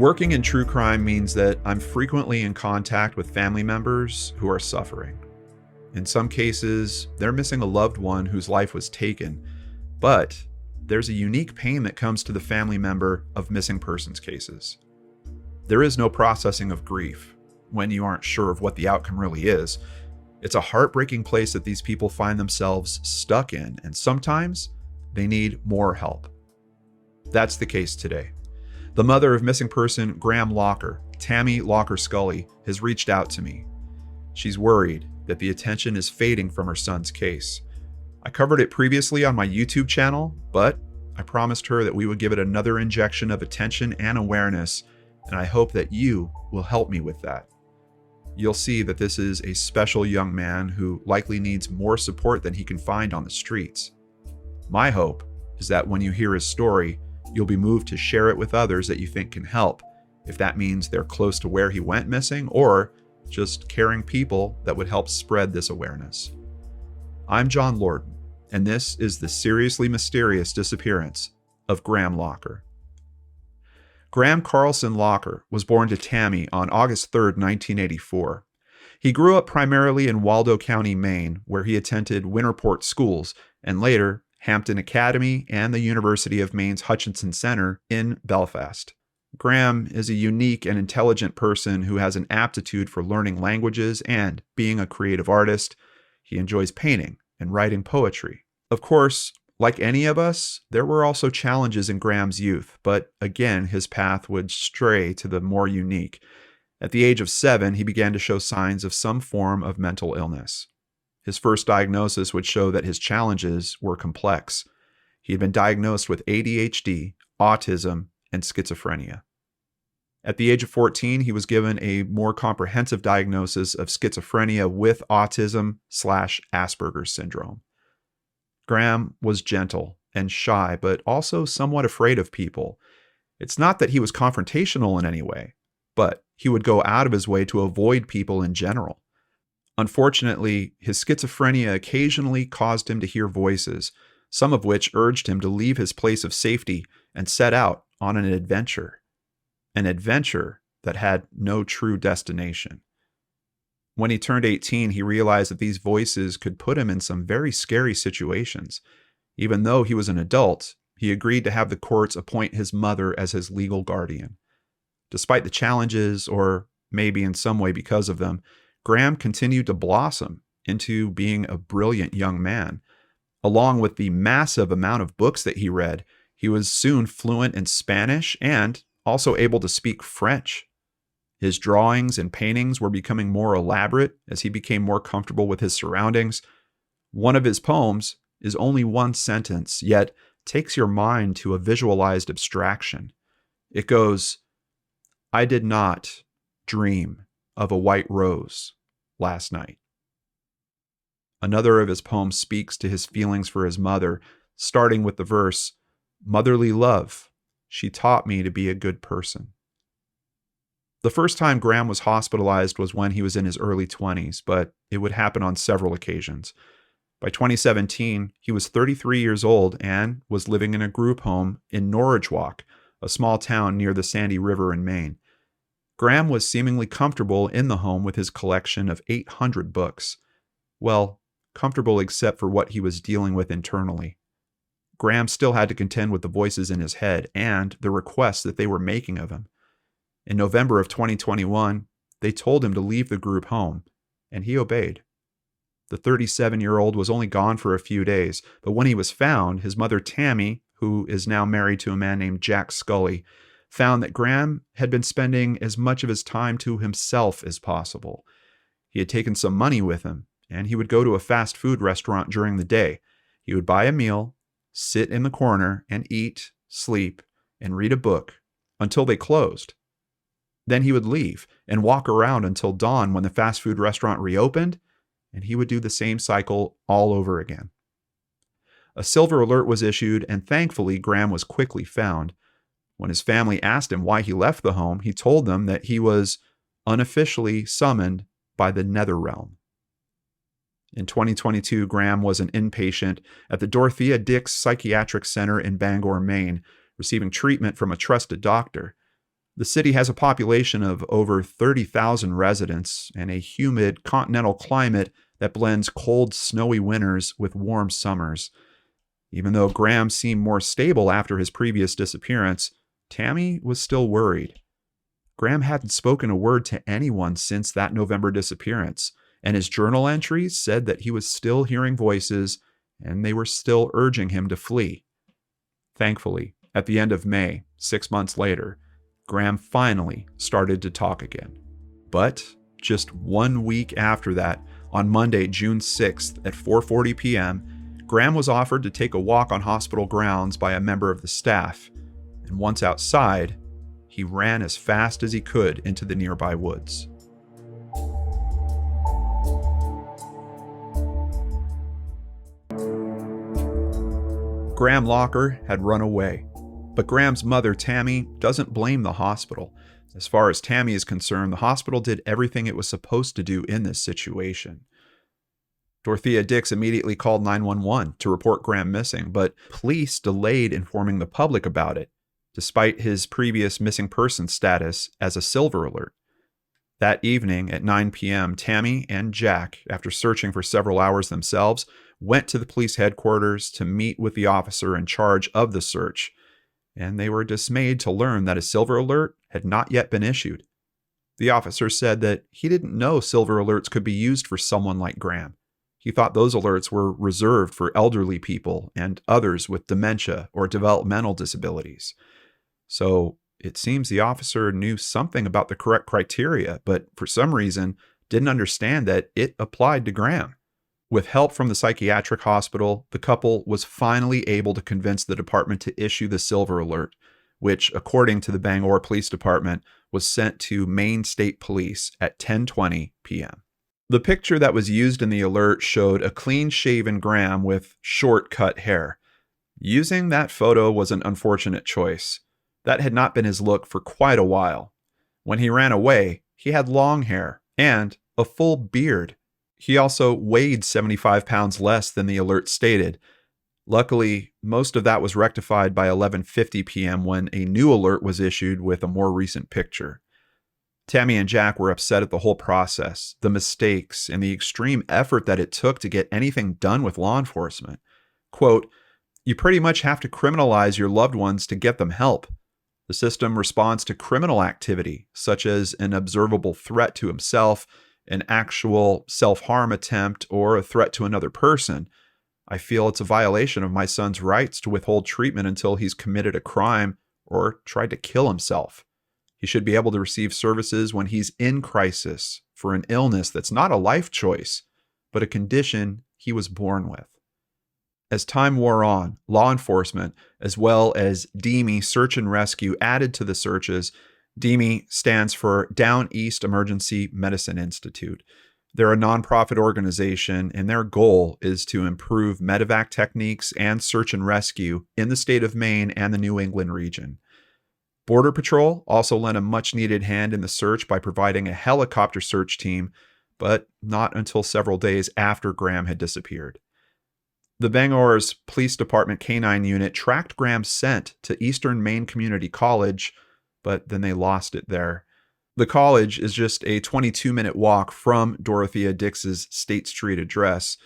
Working in true crime means that I'm frequently in contact with family members who are suffering. In some cases, they're missing a loved one whose life was taken, but there's a unique pain that comes to the family member of missing persons cases. There is no processing of grief when you aren't sure of what the outcome really is. It's a heartbreaking place that these people find themselves stuck in, and sometimes they need more help. That's the case today. The mother of missing person Graham Lacher, Tammy Lacher Scully, has reached out to me. She's worried that the attention is fading from her son's case. I covered it previously on my YouTube channel, but I promised her that we would give it another injection of attention and awareness, and I hope that you will help me with that. You'll see that this is a special young man who likely needs more support than he can find on the streets. My hope is that when you hear his story, you'll be moved to share it with others that you think can help, if that means they're close to where he went missing or just caring people that would help spread this awareness. I'm John Lordan, and this is the seriously mysterious disappearance of Graham Lacher. Graham Carlson Lacher was born to Tammy on August 3, 1984. He grew up primarily in Waldo County, Maine, where he attended Winterport schools and later Hampton Academy and the University of Maine's Hutchinson Center in Belfast. Graham is a unique and intelligent person who has an aptitude for learning languages and being a creative artist. He enjoys painting and writing poetry. Of course, like any of us, there were also challenges in Graham's youth, but again, his path would stray to the more unique. At the age of 7, he began to show signs of some form of mental illness. His first diagnosis would show that his challenges were complex. He had been diagnosed with ADHD, autism, and schizophrenia. At the age of 14, he was given a more comprehensive diagnosis of schizophrenia with autism/Asperger's syndrome. Graham was gentle and shy, but also somewhat afraid of people. It's not that he was confrontational in any way, but he would go out of his way to avoid people in general. Unfortunately, his schizophrenia occasionally caused him to hear voices, some of which urged him to leave his place of safety and set out on an adventure that had no true destination. When he turned 18, he realized that these voices could put him in some very scary situations. Even though he was an adult, he agreed to have the courts appoint his mother as his legal guardian. Despite the challenges, or maybe in some way because of them, Graham continued to blossom into being a brilliant young man. Along with the massive amount of books that he read, he was soon fluent in Spanish and also able to speak French. His drawings and paintings were becoming more elaborate as he became more comfortable with his surroundings. One of his poems is only one sentence, yet takes your mind to a visualized abstraction. It goes, "I did not dream of a white rose last night." Another of his poems speaks to his feelings for his mother, starting with the verse, "Motherly love, she taught me to be a good person." The first time Graham was hospitalized was when he was in his early 20s, but it would happen on several occasions. By 2017, he was 33 years old and was living in a group home in Norridgewock, a small town near the Sandy River in Maine. Graham was seemingly comfortable in the home with his collection of 800 books. Well, comfortable except for what he was dealing with internally. Graham still had to contend with the voices in his head and the requests that they were making of him. In November of 2021, they told him to leave the group home, and he obeyed. The 37-year-old was only gone for a few days, but when he was found, his mother Tammy, who is now married to a man named Jack Scully, found that Graham had been spending as much of his time to himself as possible. He had taken some money with him, and he would go to a fast food restaurant during the day. He would buy a meal, sit in the corner, and eat, sleep, and read a book until they closed. Then he would leave and walk around until dawn when the fast food restaurant reopened, and he would do the same cycle all over again. A silver alert was issued, and thankfully Graham was quickly found. When his family asked him why he left the home, he told them that he was unofficially summoned by the nether realm. In 2022, Graham was an inpatient at the Dorothea Dix Psychiatric Center in Bangor, Maine, receiving treatment from a trusted doctor. The city has a population of over 30,000 residents and a humid continental climate that blends cold, snowy winters with warm summers. Even though Graham seemed more stable after his previous disappearance, Tammy was still worried. Graham hadn't spoken a word to anyone since that November disappearance, and his journal entries said that he was still hearing voices and they were still urging him to flee. Thankfully, at the end of May, 6 months later, Graham finally started to talk again. But just 1 week after that, on Monday, June 6th at 4:40 p.m., Graham was offered to take a walk on hospital grounds by a member of the staff, and once outside, he ran as fast as he could into the nearby woods. Graham Lacher had run away, but Graham's mother, Tammy, doesn't blame the hospital. As far as Tammy is concerned, the hospital did everything it was supposed to do in this situation. Dorothea Dix immediately called 911 to report Graham missing, but police delayed informing the public about it, despite his previous missing person status as a silver alert. That evening at 9 p.m., Tammy and Jack, after searching for several hours themselves, went to the police headquarters to meet with the officer in charge of the search, and they were dismayed to learn that a silver alert had not yet been issued. The officer said that he didn't know silver alerts could be used for someone like Graham. He thought those alerts were reserved for elderly people and others with dementia or developmental disabilities. So it seems the officer knew something about the correct criteria, but for some reason didn't understand that it applied to Graham. With help from the psychiatric hospital, the couple was finally able to convince the department to issue the silver alert, which, according to the Bangor Police Department, was sent to Maine State Police at 10:20 p.m. The picture that was used in the alert showed a clean-shaven Graham with short cut hair. Using that photo was an unfortunate choice. That had not been his look for quite a while. When he ran away, he had long hair and a full beard. He also weighed 75 pounds less than the alert stated. Luckily, most of that was rectified by 11:50 p.m. when a new alert was issued with a more recent picture. Tammy and Jack were upset at the whole process, the mistakes, and the extreme effort that it took to get anything done with law enforcement. Quote, "You pretty much have to criminalize your loved ones to get them help. The system responds to criminal activity, such as an observable threat to himself, an actual self-harm attempt, or a threat to another person. I feel it's a violation of my son's rights to withhold treatment until he's committed a crime or tried to kill himself. He should be able to receive services when he's in crisis for an illness that's not a life choice, but a condition he was born with." As time wore on, law enforcement, as well as DEME Search and Rescue, added to the searches. DEME stands for Down East Emergency Medicine Institute. They're a nonprofit organization, and their goal is to improve medevac techniques and search and rescue in the state of Maine and the New England region. Border Patrol also lent a much-needed hand in the search by providing a helicopter search team, but not until several days after Graham had disappeared. The Bangor's Police Department K-9 unit tracked Graham's scent to Eastern Maine Community College, but then they lost it there. The college is just a 22-minute walk from Dorothea Dix's State Street address.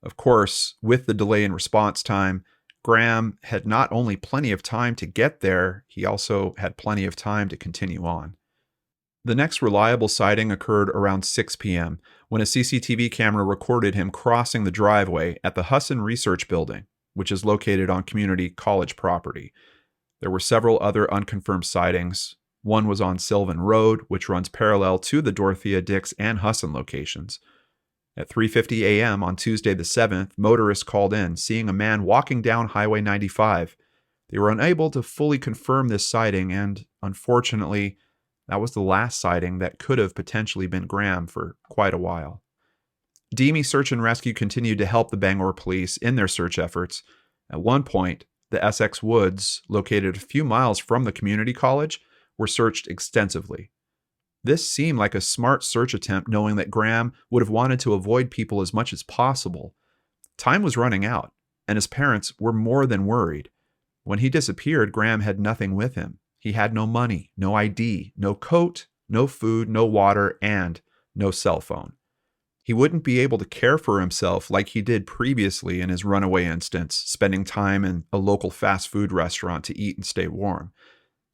Of course, with the delay in response time, Graham had not only plenty of time to get there, he also had plenty of time to continue on. The next reliable sighting occurred around 6 p.m. when a CCTV camera recorded him crossing the driveway at the Husson Research Building, which is located on community college property. There were several other unconfirmed sightings. One was on Sylvan Road, which runs parallel to the Dorothea Dix and Husson locations. At 3:50 a.m. on Tuesday the 7th, motorists called in, seeing a man walking down Highway 95. They were unable to fully confirm this sighting, and unfortunately, that was the last sighting that could have potentially been Graham for quite a while. DEME Search and Rescue continued to help the Bangor police in their search efforts. At one point, the Essex Woods, located a few miles from the community college, were searched extensively. This seemed like a smart search attempt, knowing that Graham would have wanted to avoid people as much as possible. Time was running out, and his parents were more than worried. When he disappeared, Graham had nothing with him. He had no money, no ID, no coat, no food, no water, and no cell phone. He wouldn't be able to care for himself like he did previously in his runaway instance, spending time in a local fast food restaurant to eat and stay warm.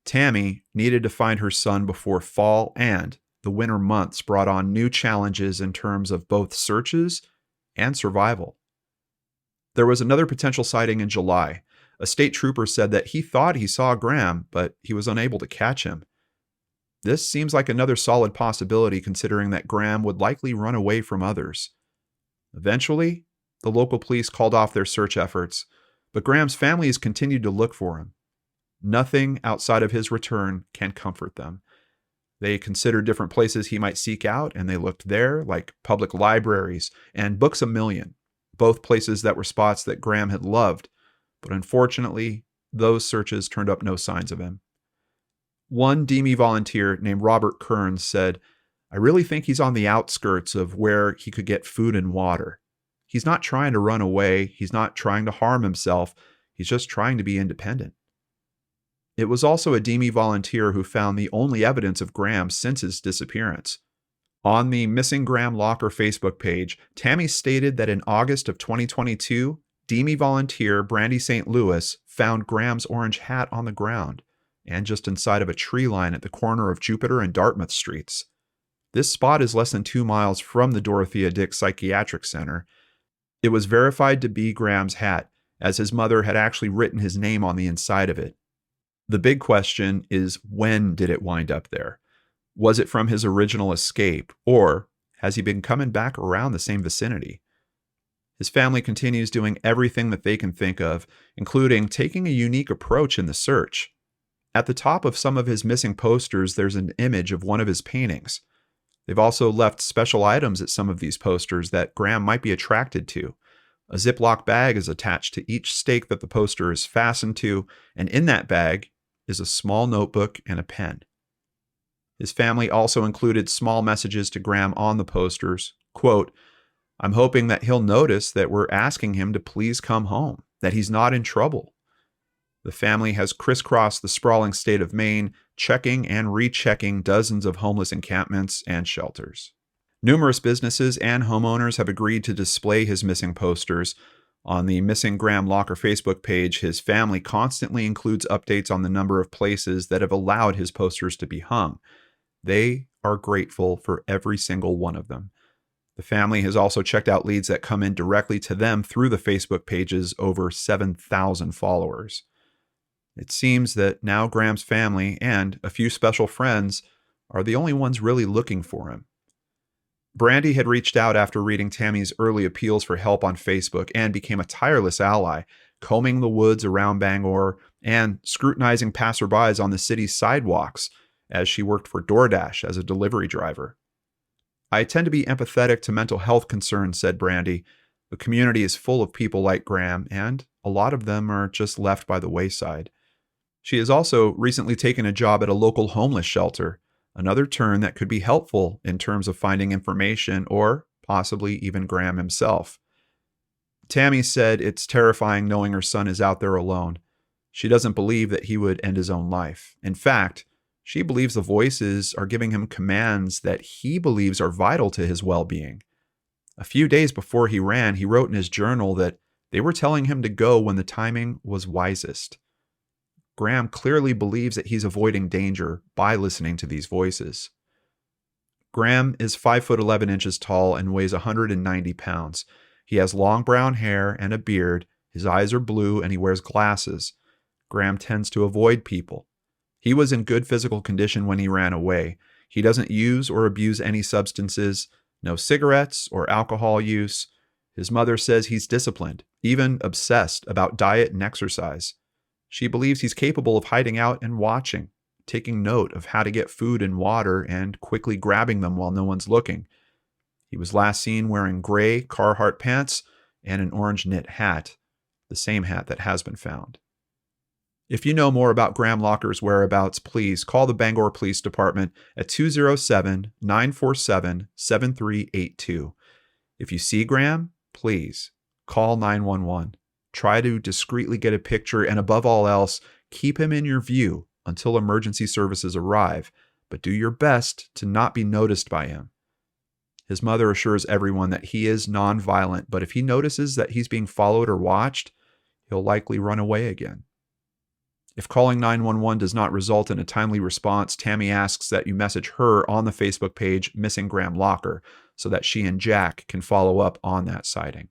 Tammy needed to find her son before fall, and the winter months brought on new challenges in terms of both searches and survival. There was another potential sighting in July. A state trooper said that he thought he saw Graham, but he was unable to catch him. This seems like another solid possibility considering that Graham would likely run away from others. Eventually, the local police called off their search efforts, but Graham's family has continued to look for him. Nothing outside of his return can comfort them. They considered different places he might seek out, and they looked there, like public libraries and Books A Million, both places that were spots that Graham had loved, but unfortunately, those searches turned up no signs of him. One DME volunteer named Robert Kearns said, "I really think he's on the outskirts of where he could get food and water. He's not trying to run away. He's not trying to harm himself. He's just trying to be independent." It was also a DME volunteer who found the only evidence of Graham since his disappearance. On the Missing Graham Lacher Facebook page, Tammy stated that in August of 2022, DME volunteer Brandy St. Louis found Graham's orange hat on the ground and just inside of a tree line at the corner of Jupiter and Dartmouth streets. This spot is less than 2 miles from the Dorothea Dix Psychiatric Center. It was verified to be Graham's hat, as his mother had actually written his name on the inside of it. The big question is, when did it wind up there? Was it from his original escape, or has he been coming back around the same vicinity? His family continues doing everything that they can think of, including taking a unique approach in the search. At the top of some of his missing posters, there's an image of one of his paintings. They've also left special items at some of these posters that Graham might be attracted to. A Ziploc bag is attached to each stake that the poster is fastened to, and in that bag is a small notebook and a pen. His family also included small messages to Graham on the posters. Quote, "I'm hoping that he'll notice that we're asking him to please come home, that he's not in trouble." The family has crisscrossed the sprawling state of Maine, checking and rechecking dozens of homeless encampments and shelters. Numerous businesses and homeowners have agreed to display his missing posters. On the Missing Graham Lacher Facebook page, his family constantly includes updates on the number of places that have allowed his posters to be hung. They are grateful for every single one of them. The family has also checked out leads that come in directly to them through the Facebook page's over 7,000 followers. It seems that now Graham's family and a few special friends are the only ones really looking for him. Brandy had reached out after reading Tammy's early appeals for help on Facebook and became a tireless ally, combing the woods around Bangor and scrutinizing passerbys on the city's sidewalks as she worked for DoorDash as a delivery driver. "I tend to be empathetic to mental health concerns," said Brandy. "The community is full of people like Graham, and a lot of them are just left by the wayside." She has also recently taken a job at a local homeless shelter, another turn that could be helpful in terms of finding information or possibly even Graham himself. Tammy said it's terrifying knowing her son is out there alone. She doesn't believe that he would end his own life. In fact, she believes the voices are giving him commands that he believes are vital to his well-being. A few days before he ran, he wrote in his journal that they were telling him to go when the timing was wisest. Graham clearly believes that he's avoiding danger by listening to these voices. Graham is 5'11" tall and weighs 190 pounds. He has long brown hair and a beard. His eyes are blue and he wears glasses. Graham tends to avoid people. He was in good physical condition when he ran away. He doesn't use or abuse any substances, no cigarettes or alcohol use. His mother says he's disciplined, even obsessed about diet and exercise. She believes he's capable of hiding out and watching, taking note of how to get food and water and quickly grabbing them while no one's looking. He was last seen wearing gray Carhartt pants and an orange knit hat, the same hat that has been found. If you know more about Graham Lacher's whereabouts, please call the Bangor Police Department at 207-947-7382. If you see Graham, please call 911. Try to discreetly get a picture, and above all else, keep him in your view until emergency services arrive, but do your best to not be noticed by him. His mother assures everyone that he is nonviolent, but if he notices that he's being followed or watched, he'll likely run away again. If calling 911 does not result in a timely response, Tammy asks that you message her on the Facebook page Missing Graham Lacher so that she and Jack can follow up on that sighting.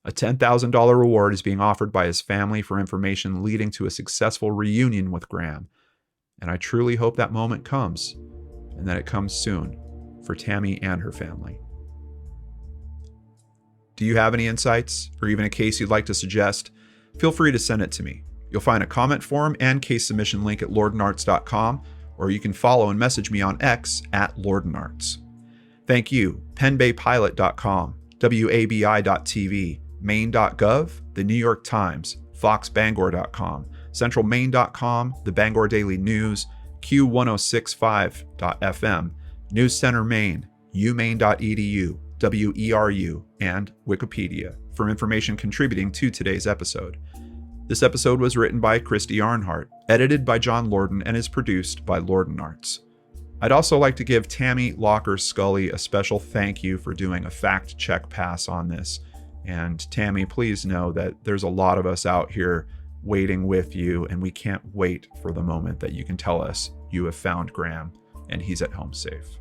A $10,000 reward is being offered by his family for information leading to a successful reunion with Graham. And I truly hope that moment comes, and that it comes soon for Tammy and her family. Do you have any insights or even a case you'd like to suggest? Feel free to send it to me. You'll find a comment form and case submission link at lordanarts.com, or you can follow and message me on X at lordanarts. Thank you, penbaypilot.com, wabi.tv, maine.gov, the New York Times, foxbangor.com, centralmaine.com, the Bangor Daily News, q1065.fm, News Center Maine, umaine.edu, WERU, and Wikipedia for information contributing to today's episode. This episode was written by Christy Arnhart, edited by John Lordan, and is produced by Lordan Arts. I'd also like to give Tammy Lacher Scully a special thank you for doing a fact-check pass on this. And Tammy, please know that there's a lot of us out here waiting with you, and we can't wait for the moment that you can tell us you have found Graham and he's at home safe.